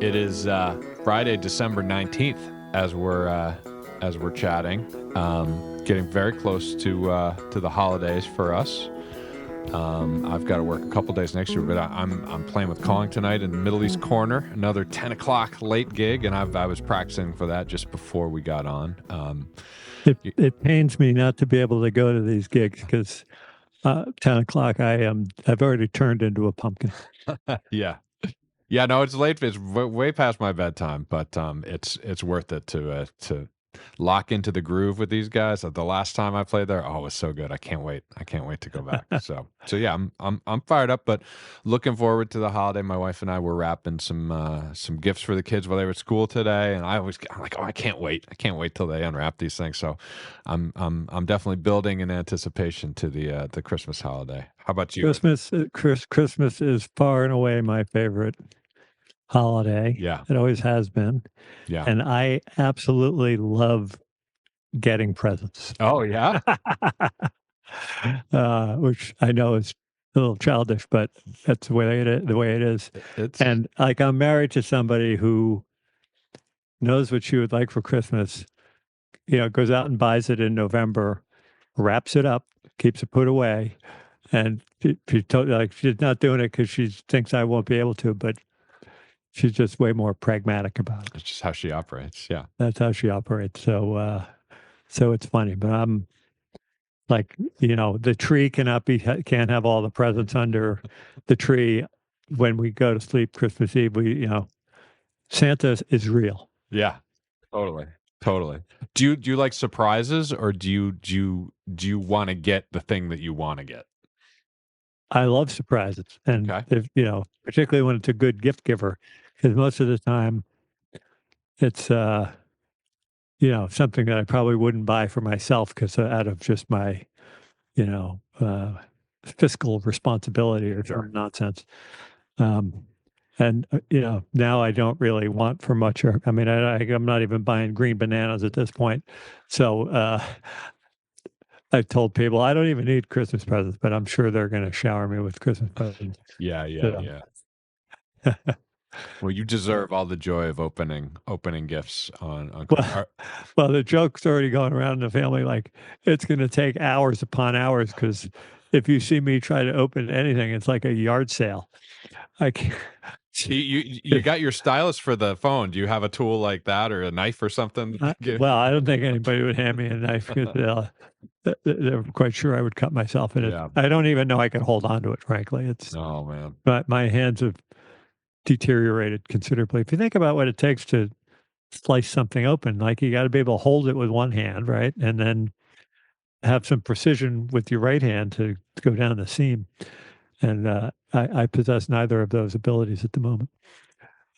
It is Friday, December 19th, as we're chatting. Getting very close to the holidays for us. I've got to work a couple days next year, but I'm playing with Calling tonight in the Middle East Corner, another 10 o'clock late gig, and I was practicing for that just before we got on. It pains me not to be able to go to these gigs because 10 o'clock I've already turned into a pumpkin. Yeah. Yeah, no, it's late. It's way past my bedtime, but it's worth it to lock into the groove with these guys. The last time I played there, it was so good. I can't wait. I can't wait to go back. So yeah, I'm fired up, but looking forward to the holiday. My wife and I were wrapping some gifts for the kids while they were at school today, and I'm like, I can't wait. I can't wait till they unwrap these things. So I'm definitely building in anticipation to the Christmas holiday. How about you? Christmas is far and away my favorite holiday. Yeah. It always has been. Yeah. And I absolutely love getting presents. Oh, yeah? Which I know is a little childish, but that's the way it is. And like, I'm married to somebody who knows what she would like for Christmas, goes out and buys it in November, wraps it up, keeps it put away. And she's not doing it because she thinks I won't be able to, but she's just way more pragmatic about it. That's just how she operates. Yeah. That's how she operates. So it's funny, but I'm like, the tree can't have all the presents under the tree when we go to sleep Christmas Eve. Santa is real. Yeah, totally. Do you like surprises, or do you want to get the thing that you want to get? I love surprises, and if, particularly when it's a good gift giver, because most of the time it's something that I probably wouldn't buy for myself because out of just my fiscal responsibility or some nonsense. And now I don't really want for much. I'm not even buying green bananas at this point. So I've told people I don't even need Christmas presents, but I'm sure they're going to shower me with Christmas presents. Yeah. Well, you deserve all the joy of opening gifts on well, the joke's already going around in the family like it's going to take hours upon hours because if you see me try to open anything, it's like a yard sale. I can't. You got your stylus for the phone. Do you have a tool like that or a knife or something? Well, I don't think anybody would hand me a knife because they're quite sure I would cut myself in it. Yeah. I don't even know I could hold on to it, frankly. Oh, man. But my hands have deteriorated considerably. If you think about what it takes to slice something open, like you got to be able to hold it with one hand, right? And then have some precision with your right hand to go down the seam. And I possess neither of those abilities at the moment.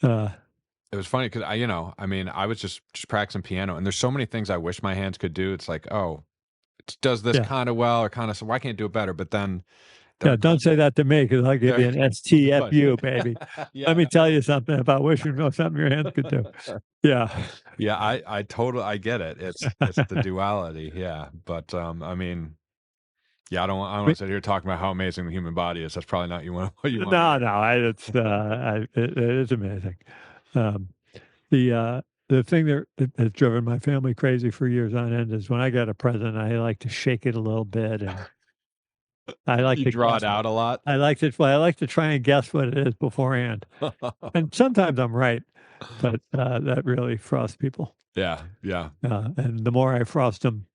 It was funny because I was just practicing piano, and there's so many things I wish my hands could do. It's like, it does this kind of well, or kind of, so why can't it do it better? But then, don't say that to me because I'll give you an STFU, baby. Let me tell you something about wishing something your hands could do. Yeah. Yeah, I totally get it. It's the duality. Yeah, but yeah, I don't want to sit here talking about how amazing the human body is. That's probably not what you want. No, it is amazing. The thing that has driven my family crazy for years on end is when I get a present, I like to shake it a little bit, and I like to draw it out a lot. I like to try and guess what it is beforehand, and sometimes I'm right, but that really frosts people. Yeah. And the more I frost them,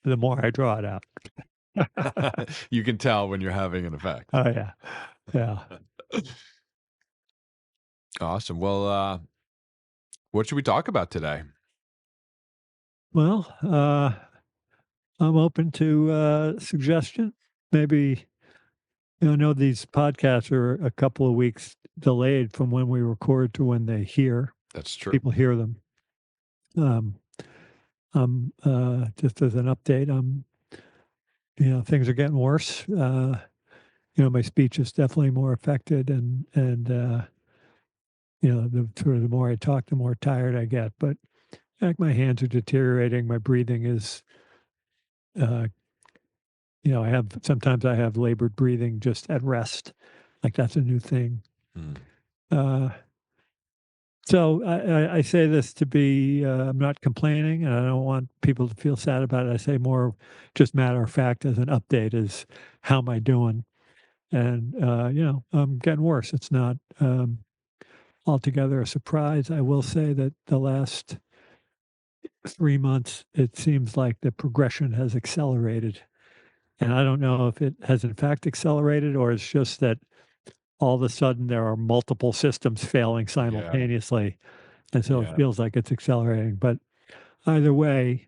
the more I draw it out. You can tell when you're having an effect. Oh yeah. Awesome. Well, what should we talk about today? Well, I'm open to suggestion. Maybe I know these podcasts are a couple of weeks delayed from when we record to when they hear. That's true. People hear them. Just as an update, things are getting worse. My speech is definitely more affected, and the more I talk, the more tired I get. But like my hands are deteriorating. My breathing is, sometimes I have labored breathing just at rest. Like that's a new thing. So I say this to be, I'm not complaining, and I don't want people to feel sad about it. I say more just matter of fact as an update is how am I doing? And, I'm getting worse. It's not altogether a surprise. I will say that the last 3 months, it seems like the progression has accelerated. And I don't know if it has in fact accelerated or it's just that all of a sudden there are multiple systems failing Yeah. simultaneously. And so it Yeah. feels like it's accelerating. But either way,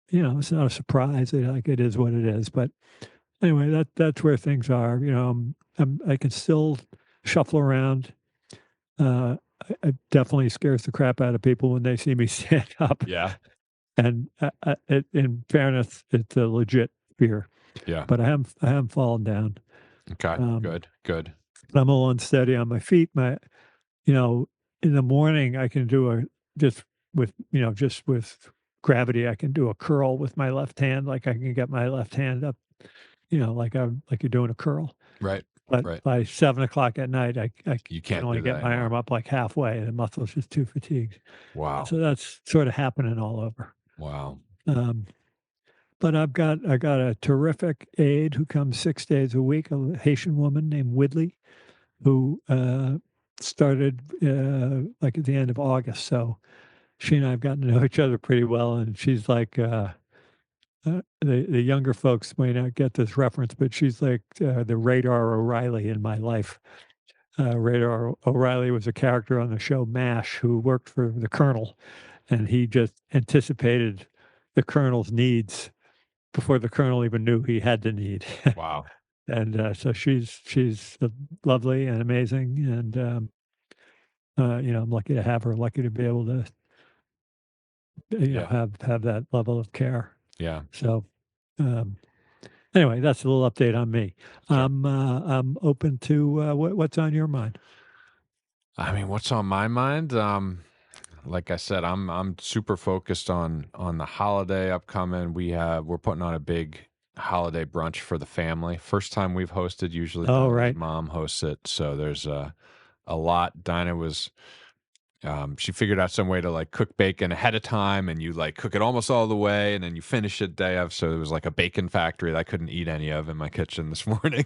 it's not a surprise. Like it is what it is. But anyway, that's where things are. I can still shuffle around. It definitely scares the crap out of people when they see me stand up. Yeah. And in fairness, it's a legit fear. Yeah. But I haven't fallen down. Okay. Um, Good. Good. I'm a little unsteady on my feet. You know, in the morning I can do just with gravity, I can do a curl with my left hand. Like I can get my left hand up, like you're doing a curl. Right. But Right. by 7 o'clock at night, I You can can't only do that get my anymore. arm up like halfway. The muscle's just too fatigued. Wow. So that's sort of happening all over. Wow. Um, but I got a terrific aide who comes 6 days a week, a Haitian woman named Widley, who started like at the end of August. So she and I have gotten to know each other pretty well, and she's like the younger folks may not get this reference, but she's like the Radar O'Reilly in my life. Radar O'Reilly was a character on the show MASH who worked for the Colonel, and he just anticipated the Colonel's needs before the Colonel even knew he had the need. Wow. And so she's lovely and amazing, and I'm lucky to have her. Lucky to be able to Yeah. have that level of care. Yeah. So um, anyway, that's a little update on me. Sure. I'm open to what's on your mind. I mean, what's on my mind? Like I said, I'm super focused on the holiday upcoming. We're putting on a big holiday brunch for the family. First time we've hosted. Usually Oh, Dinah's right. mom hosts it, so there's a lot. Dinah was she figured out some way to like cook bacon ahead of time, and you like cook it almost all the way, and then you finish it day of. So it was like a bacon factory that I couldn't eat any of in my kitchen this morning.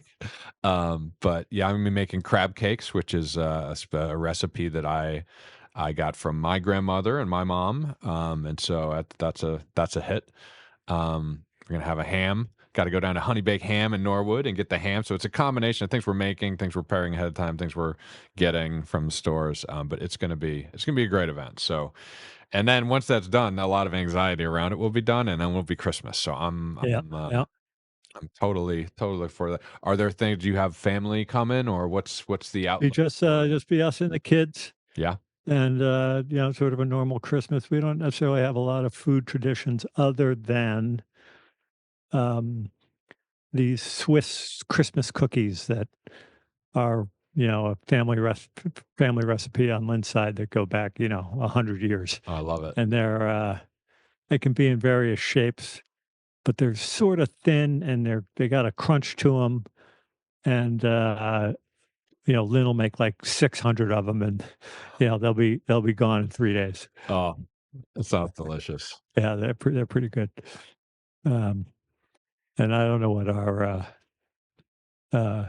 But yeah, I'm gonna be making crab cakes, which is a recipe that I got from my grandmother and my mom. And so that's a hit. We're gonna have a ham. Got to go down to Honey Bake Ham in Norwood and get the ham. So it's a combination of things we're making, things we're preparing ahead of time, things we're getting from the stores. But it's gonna be a great event. So, and then once that's done, a lot of anxiety around it will be done, and then will be Christmas. So Yeah, yeah. I'm totally for that. Are there things? Do you have family coming, or what's the We outlook just for? just be us and the kids, Yeah. and sort of a normal Christmas. We don't necessarily have a lot of food traditions other than um, these Swiss Christmas cookies that are a family recipe on Lynn's side that go back 100 years, I love it. and they can be in various shapes, but they're sort of thin and they got a crunch to them, and Lynn will make like 600 of them, and they'll be gone in 3 days. Oh, it sounds delicious. Yeah, they're pretty good. Um, and I don't know what our uh,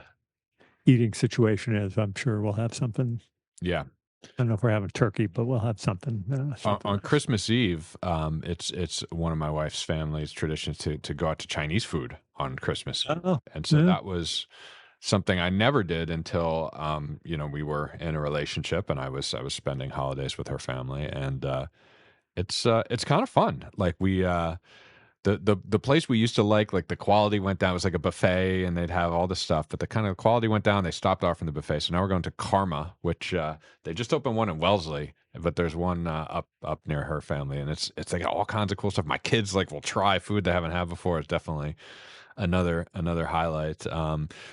eating situation is. I'm sure we'll have something. Yeah. I don't know if we're having turkey, but we'll have something. On Something. Christmas Eve, it's one of my wife's family's traditions to go out to Chinese food on Christmas Eve, Oh, and so yeah. that was something I never did until we were in a relationship, and I was spending holidays with her family, and it's kind of fun. Like the place we used to like the quality went down. It was like a buffet, and they'd have all this stuff, but the kind of quality went down. They stopped offering the buffet, so now we're going to Karma, which they just opened one in Wellesley, but there's one up near her family, and it's like all kinds of cool stuff. My kids like will try food they haven't had before. It's definitely another highlight.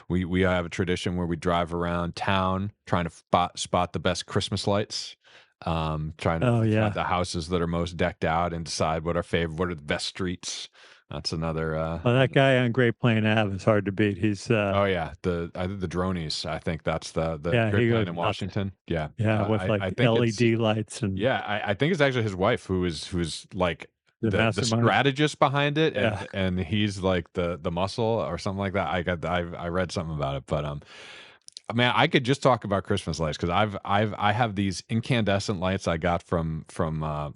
We have a tradition where we drive around town trying to spot the best Christmas lights. Trying to Oh, find yeah. the houses that are most decked out and decide what are the best streets That's another. Well, that guy on Great Plain Ave is hard to beat. He's Oh yeah, I think the Dronies. I think that's the yeah, Great he goes Plain in nuts. Washington. Yeah, Yeah, with like I think it's LED lights and yeah. I think it's actually his wife who's like the the mastermind. strategist behind it, Yeah. and he's like the muscle or something like that. I read something about it, but man, I could just talk about Christmas lights because I have these incandescent lights I got from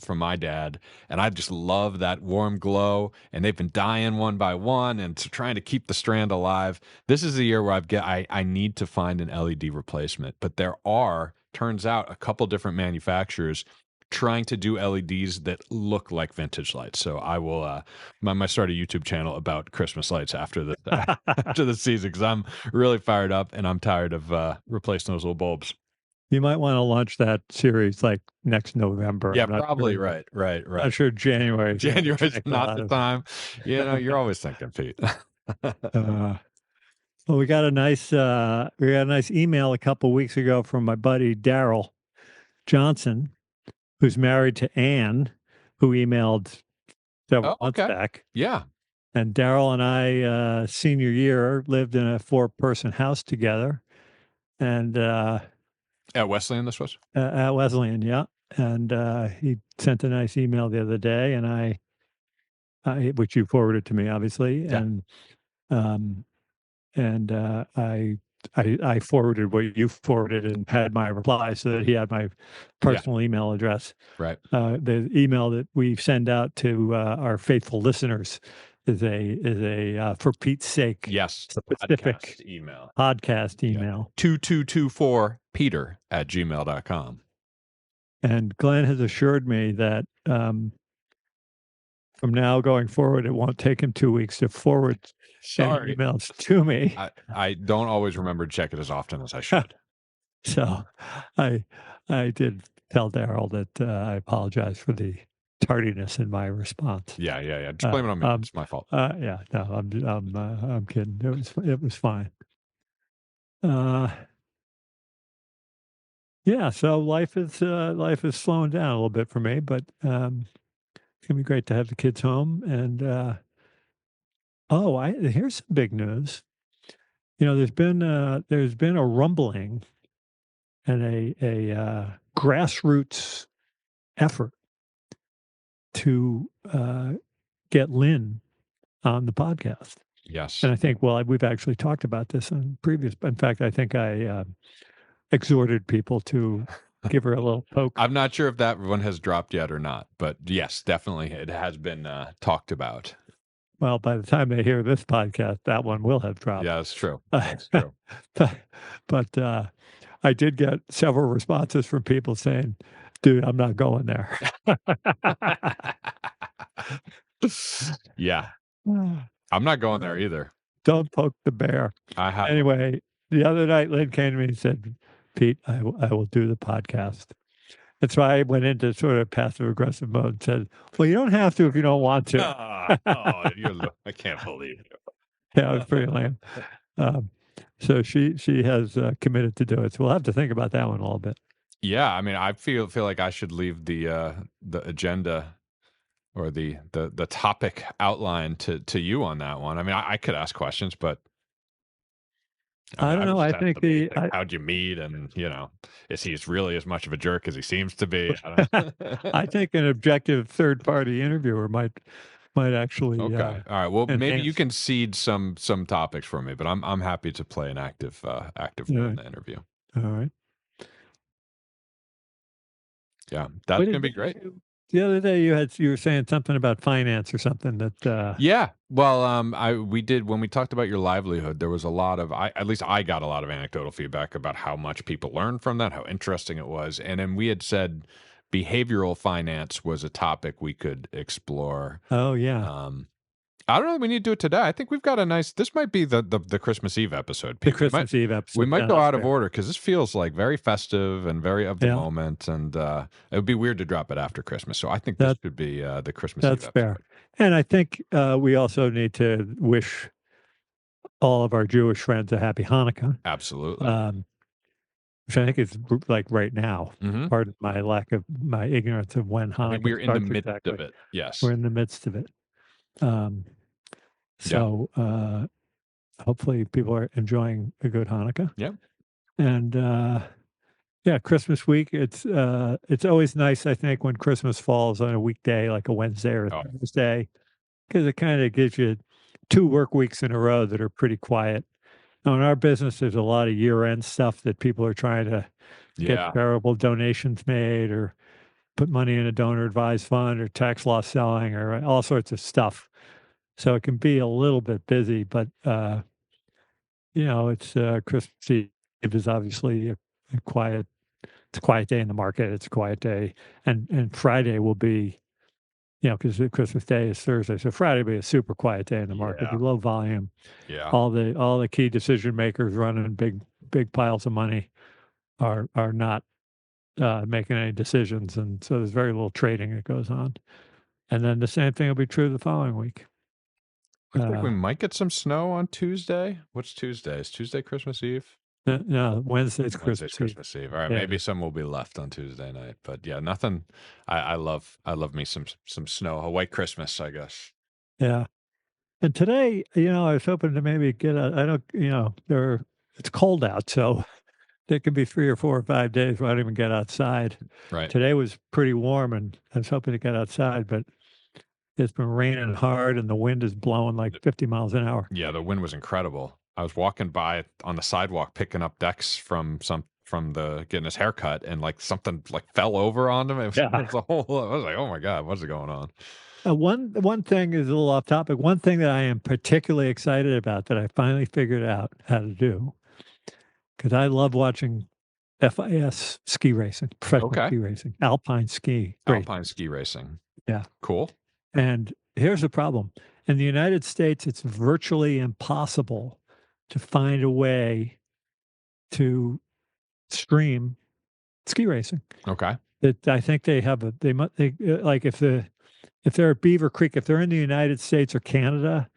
my dad, and I just love that warm glow. And they've been dying one by one, and trying to keep the strand alive. This is the year where I need to find an LED replacement, but there are, turns out, a couple different manufacturers trying to do LEDs that look like vintage lights. So I will might start a YouTube channel about Christmas lights after the after the season because I'm really fired up and I'm tired of replacing those little bulbs. You might want to launch that series like next November. Yeah, I'm not probably sure. right. I'm sure January. January's not the time. You know, you're always thinking, Pete. Well, we got a nice email a couple weeks ago from my buddy Daryl Johnson, who's married to Anne, who emailed several months back. Yeah. And Daryl and I, senior year, lived in a 4-person house together. And at Wesleyan, this was? At Wesleyan, yeah. And he sent a nice email the other day, and I which you forwarded to me, obviously. Yeah. And I forwarded what you forwarded and had my reply so that he had my personal email address. Right. The email that we send out to our faithful listeners is a for Pete's sake, yes, specific podcast email. 2224peter@gmail.com. And Glenn has assured me that from now going forward, it won't take him 2 weeks to forward any emails to me. I don't always remember to check it as often as I should. So I did tell Daryl that I apologize for the tardiness in my response. Yeah. Just blame it on me. It's my fault. Yeah, no, I'm kidding. It was fine. Yeah, so life is slowing down a little bit for me, but it's gonna be great to have the kids home. And here's some big news. You know, there's been a rumbling and a grassroots effort to get Lynn on the podcast. Yes. And I think, we've actually talked about this in previous. In fact, I think I exhorted people to give her a little poke. I'm not sure if that one has dropped yet or not, but yes, definitely it has been talked about. Well, by the time they hear this podcast, that one will have dropped. Yeah, that's true. That's true. But I did get several responses from people saying, dude, I'm not going there. Yeah. I'm not going there either. Don't poke the bear. Anyway, the other night, Lynn came to me and said, Pete, I will do the podcast. And so I went into sort of passive aggressive mode and said, well, you don't have to if you don't want to. I can't believe it. Yeah, it was pretty lame. So she has committed to do it. So we'll have to think about that one a little bit. Yeah, I mean, I feel like I should leave the agenda or the topic outline to you on that one. I mean, I could ask questions, but I don't know. I think how'd you meet, and is he really as much of a jerk as he seems to be? I think an objective third-party interviewer might actually. Okay. All right. Well, maybe you can seed some topics for me, but I'm happy to play an active role in the interview. All right. Yeah, that's gonna be great. The other day you were saying something about finance or something that. Yeah. Well, we did when we talked about your livelihood. There was a lot of at least I got a lot of anecdotal feedback about how much people learned from that, how interesting it was, and then we had said behavioral finance was a topic we could explore. Oh yeah. I don't know that we need to do it today. I think we've got a nice. This might be the Christmas Eve episode. The Christmas Eve episode. We might go out of order because this feels like very festive and very of the moment, and it would be weird to drop it after Christmas. So I think this should be the Christmas Eve episode. That's fair. And I think we also need to wish all of our Jewish friends a happy Hanukkah. Absolutely. Which I think is like right now. Mm-hmm. Pardon my ignorance of when Hanukkah. We're in the midst of it. Yes, we're in the midst of it. So hopefully people are enjoying a good Hanukkah. Yeah. And yeah, Christmas week. It's always nice, I think, when Christmas falls on a weekday, like a Wednesday or a Thursday, because it kind of gives you 2 work weeks in a row that are pretty quiet. Now, in our business, there's a lot of year-end stuff that people are trying to get charitable donations made or put money in a donor-advised fund or tax loss selling or all sorts of stuff. So it can be a little bit busy, but it's Christmas Eve is obviously a quiet. It's a quiet day in the market. It's a quiet day, and Friday will be, because Christmas Day is Thursday, so Friday will be a super quiet day in the market. It'll be low volume. Yeah. All the key decision makers running big piles of money are not making any decisions, and so there's very little trading that goes on. And then the same thing will be true the following week. Looks like we might get some snow on Tuesday. What's Tuesday? Is Tuesday Christmas Eve? No, Wednesday's Christmas Eve. All right, maybe some will be left on Tuesday night, but yeah, nothing. I love me some snow, a white Christmas, I guess. Yeah, and today, I was hoping to maybe get out. I don't, it's cold out, so there could be 3 or 4 or 5 days where I don't even get outside. Right. Today was pretty warm, and I was hoping to get outside, but it's been raining hard, and the wind is blowing like 50 miles an hour. Yeah, the wind was incredible. I was walking by on the sidewalk picking up Dex from getting his haircut, and like something like fell over on him. It was I was like, oh my God, what's going on? One thing is a little off topic. One thing that I am particularly excited about that I finally figured out how to do, because I love watching FIS ski racing, professional ski racing, alpine ski. Alpine ski racing. Yeah. Cool. And here's the problem. In the United States, it's virtually impossible to find a way to stream ski racing. Okay. That I think they have like if they're at Beaver Creek, if they're in the United States or Canada,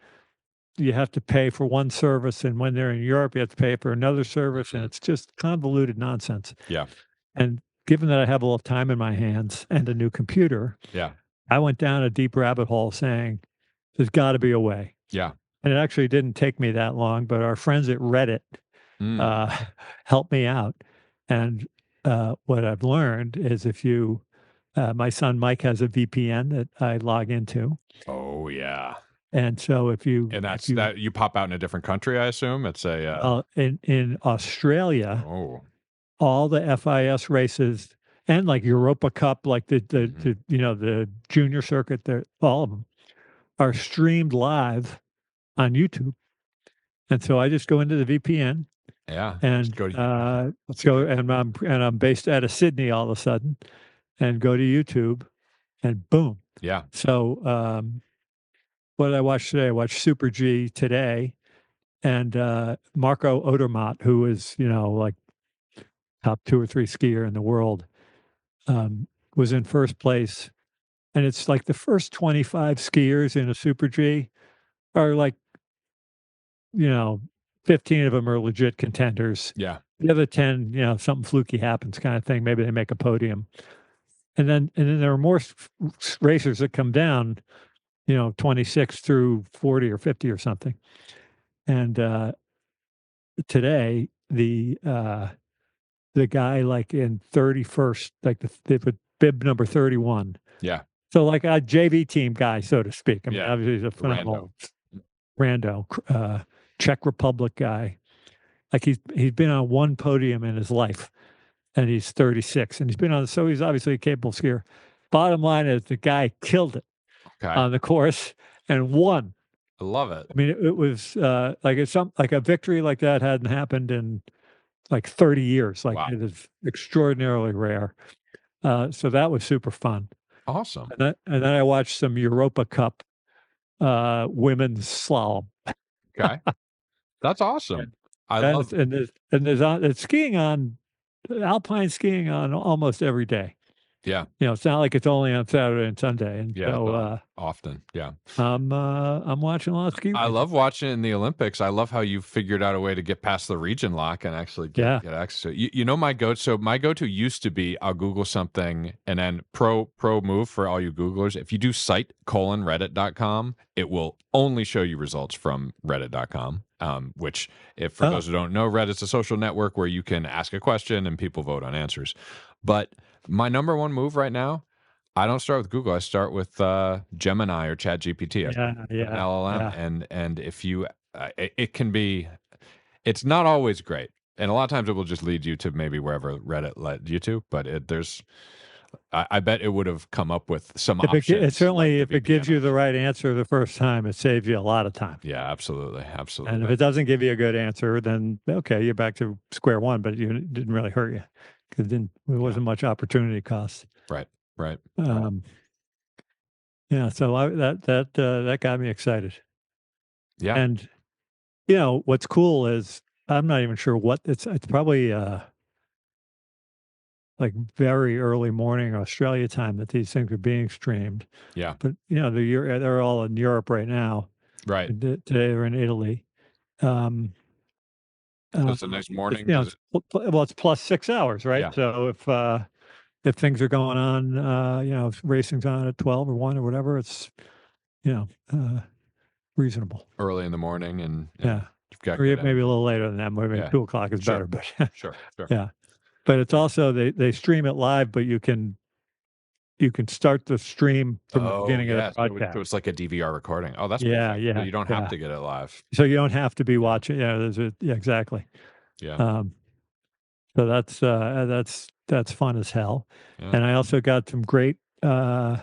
you have to pay for one service, and when they're in Europe, you have to pay for another service, and it's just convoluted nonsense. Yeah. And given that I have a little time in my hands and a new computer, I went down a deep rabbit hole saying, there's got to be a way. Yeah. And it actually didn't take me that long, but our friends at Reddit helped me out. And what I've learned is if you, my son Mike has a VPN that I log into. Oh, yeah. And so if you... And that's that you pop out in a different country, I assume? It's a... in Australia, all the FIS races and like Europa Cup, like the junior circuit, all of them are streamed live on YouTube. And so I just go into the VPN. Yeah. And I'm based out of Sydney all of a sudden, and go to YouTube, and boom. Yeah. So what did I watch today? I watched Super G today, and Marco Odermatt, who is like top 2 or 3 skier in the world, was in first place. And it's like the first 25 skiers in a Super G are like, 15 of them are legit contenders. Yeah. The other 10, something fluky happens kind of thing. Maybe they make a podium. And then there are more racers that come down, 26 through 40 or 50 or something. And today, the guy like in 31st, like they put bib number 31. Yeah. So like a JV team guy, so to speak. I mean, obviously he's a phenomenal rando, Czech Republic guy. Like he's been on one podium in his life, and he's 36, and so he's obviously a capable skier. Bottom line is the guy killed it on the course and won. I love it. I mean, it was like a victory like that hadn't happened in like 30 years. Like it is extraordinarily rare. So that was super fun. Awesome. And then I watched some Europa Cup women's slalom. Okay. That's awesome. Love and there's skiing on alpine skiing on almost every day. Yeah. It's not like it's only on Saturday and Sunday. And Yeah. so often. Yeah. I'm watching a lot of ski I racing. love watching in the Olympics. I love how you figured out a way to get past the region lock and actually get access to it. You know, my go-to used to be I'll Google something and then pro move for all you Googlers. If you do site:/reddit.com, it will only show you results from reddit.com. Which, if for those who don't know, Reddit's a social network where you can ask a question and people vote on answers. But my number one move right now, I don't start with Google. I start with Gemini or ChatGPT. An LLM, and if you, it can be, it's not always great, and a lot of times it will just lead you to maybe wherever Reddit led you to. But I bet it would have come up with some options. If it gives you the right answer the first time, it saves you a lot of time. Yeah, absolutely. And if it doesn't give you a good answer, then okay, you're back to square one. But it didn't really hurt you because there wasn't much opportunity cost. Right. Yeah. So that got me excited. Yeah. And what's cool is I'm not even sure what it's probably like very early morning Australia time that these things are being streamed. Yeah. But they're all in Europe right now. Right. Today they're in Italy. It's a nice morning. It's plus 6 hours, right? Yeah. So if things are going on, if racing's on at 12 or 1 or whatever, it's reasonable. Early in the morning, and yeah, or maybe a little later than that. Maybe 2 o'clock is better, but sure. Yeah, but it's also they stream it live, but you can start the stream from the beginning of the broadcast. So it's like a DVR recording. Oh, that's perfect. So you don't have to get it live. So you don't have to be watching. Yeah, exactly. Yeah. So that's fun as hell. Yeah. And I also got some great from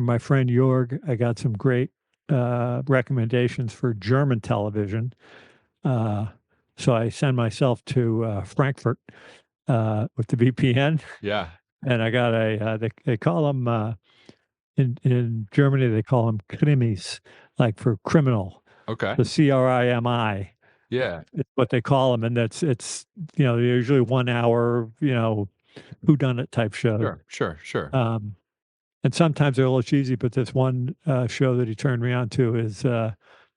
my friend Jorg. I got some great recommendations for German television. So I send myself to Frankfurt with the VPN. Yeah. And I got they call them in Germany they call them Krimis, like for criminal. Okay. The CRIMI. Yeah. It's what they call them, and it's usually 1 hour whodunit type show. Sure. And sometimes they're a little cheesy, but this one show that he turned me on to is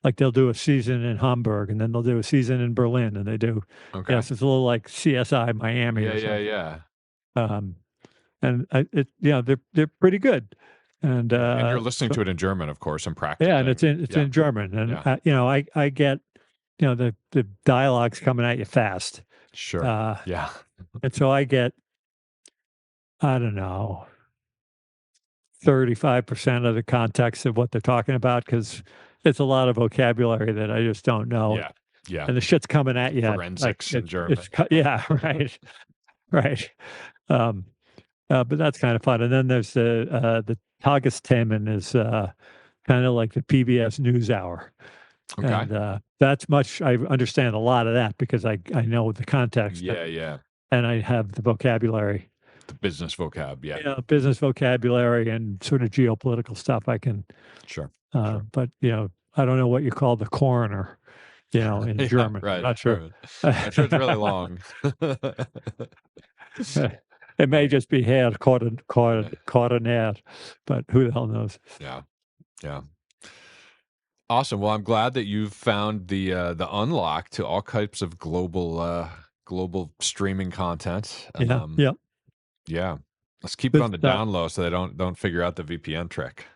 like they'll do a season in Hamburg, and then they'll do a season in Berlin, and they do. Okay. Yes, it's a little like CSI Miami. Yeah. And they're pretty good. And you're listening to it in German, of course, and practicing. Yeah, and it's in German, and I get the dialogue's coming at you fast. Sure. Yeah. And so I get, I don't know, 35% of the context of what they're talking about because it's a lot of vocabulary that I just don't know. Yeah. And the shit's coming at you. Forensics in German. Yeah, right. But that's kind of fun. And then there's the Tagesthemen is kind of like the PBS NewsHour. Okay. And that's I understand a lot of that because I know the context. Yeah. And I have the vocabulary. The business vocab, yeah. Business vocabulary and sort of geopolitical stuff I can. Sure. But, I don't know what you call the coroner, in German. Right. Not sure. I'm sure it's really long. It may just be Herr Coroner, but who the hell knows? Yeah. Awesome. Well, I'm glad that you've found the unlock to all types of global streaming content. Yeah. Let's keep it on the down low so they don't figure out the VPN trick.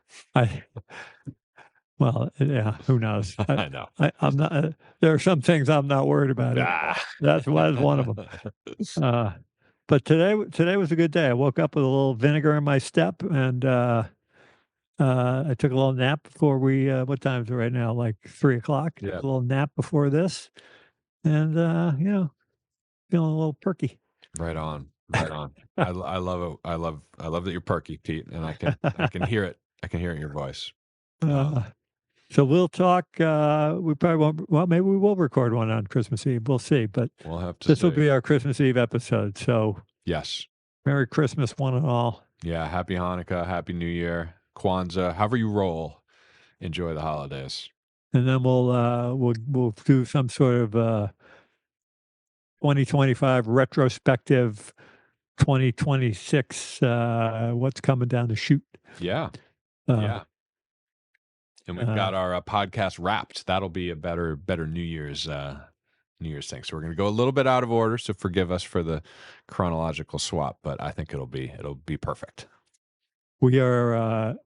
Well, yeah, who knows? I know. I'm not. There are some things I'm not worried about. That's one of them. But today was a good day. I woke up with a little vinegar in my step, and I took a little nap before we. What time is it right now? Like 3 o'clock. Yeah. A little nap before this, and feeling a little perky. Right on. I love it. I love that you're perky, Pete, and I can hear it. I can hear it in your voice. So we'll talk. We probably won't. Well, maybe we will record one on Christmas Eve. We'll see. But we'll have to. This will be our Christmas Eve episode. So yes. Merry Christmas, one and all. Yeah. Happy Hanukkah. Happy New Year. Kwanzaa. However you roll. Enjoy the holidays. And then we'll do some sort of 2025 retrospective 2026, what's coming down the chute. Yeah. Yeah. And we've got our podcast wrapped. That'll be a better New Year's thing. So we're going to go a little bit out of order. So forgive us for the chronological swap, but I think it'll be perfect. We are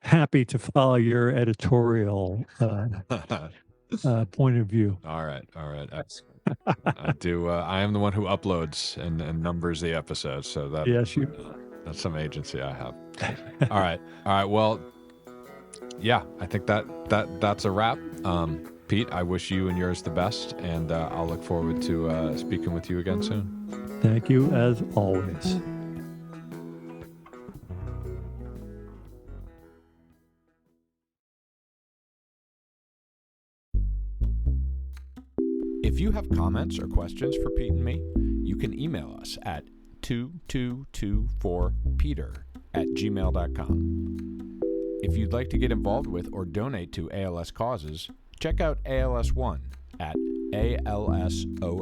happy to follow your editorial point of view. All right. I do. I am the one who uploads and numbers the episodes. So that yes, that's some agency I have. All right. Well, yeah, I think that's a wrap. Pete, I wish you and yours the best, and I'll look forward to speaking with you again soon. Thank you, as always. If you have comments or questions for Pete and me, you can email us at 2224peter@gmail.com. If you'd like to get involved with or donate to ALS causes, check out ALS One at alsone.org.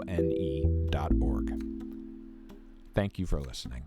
Thank you for listening.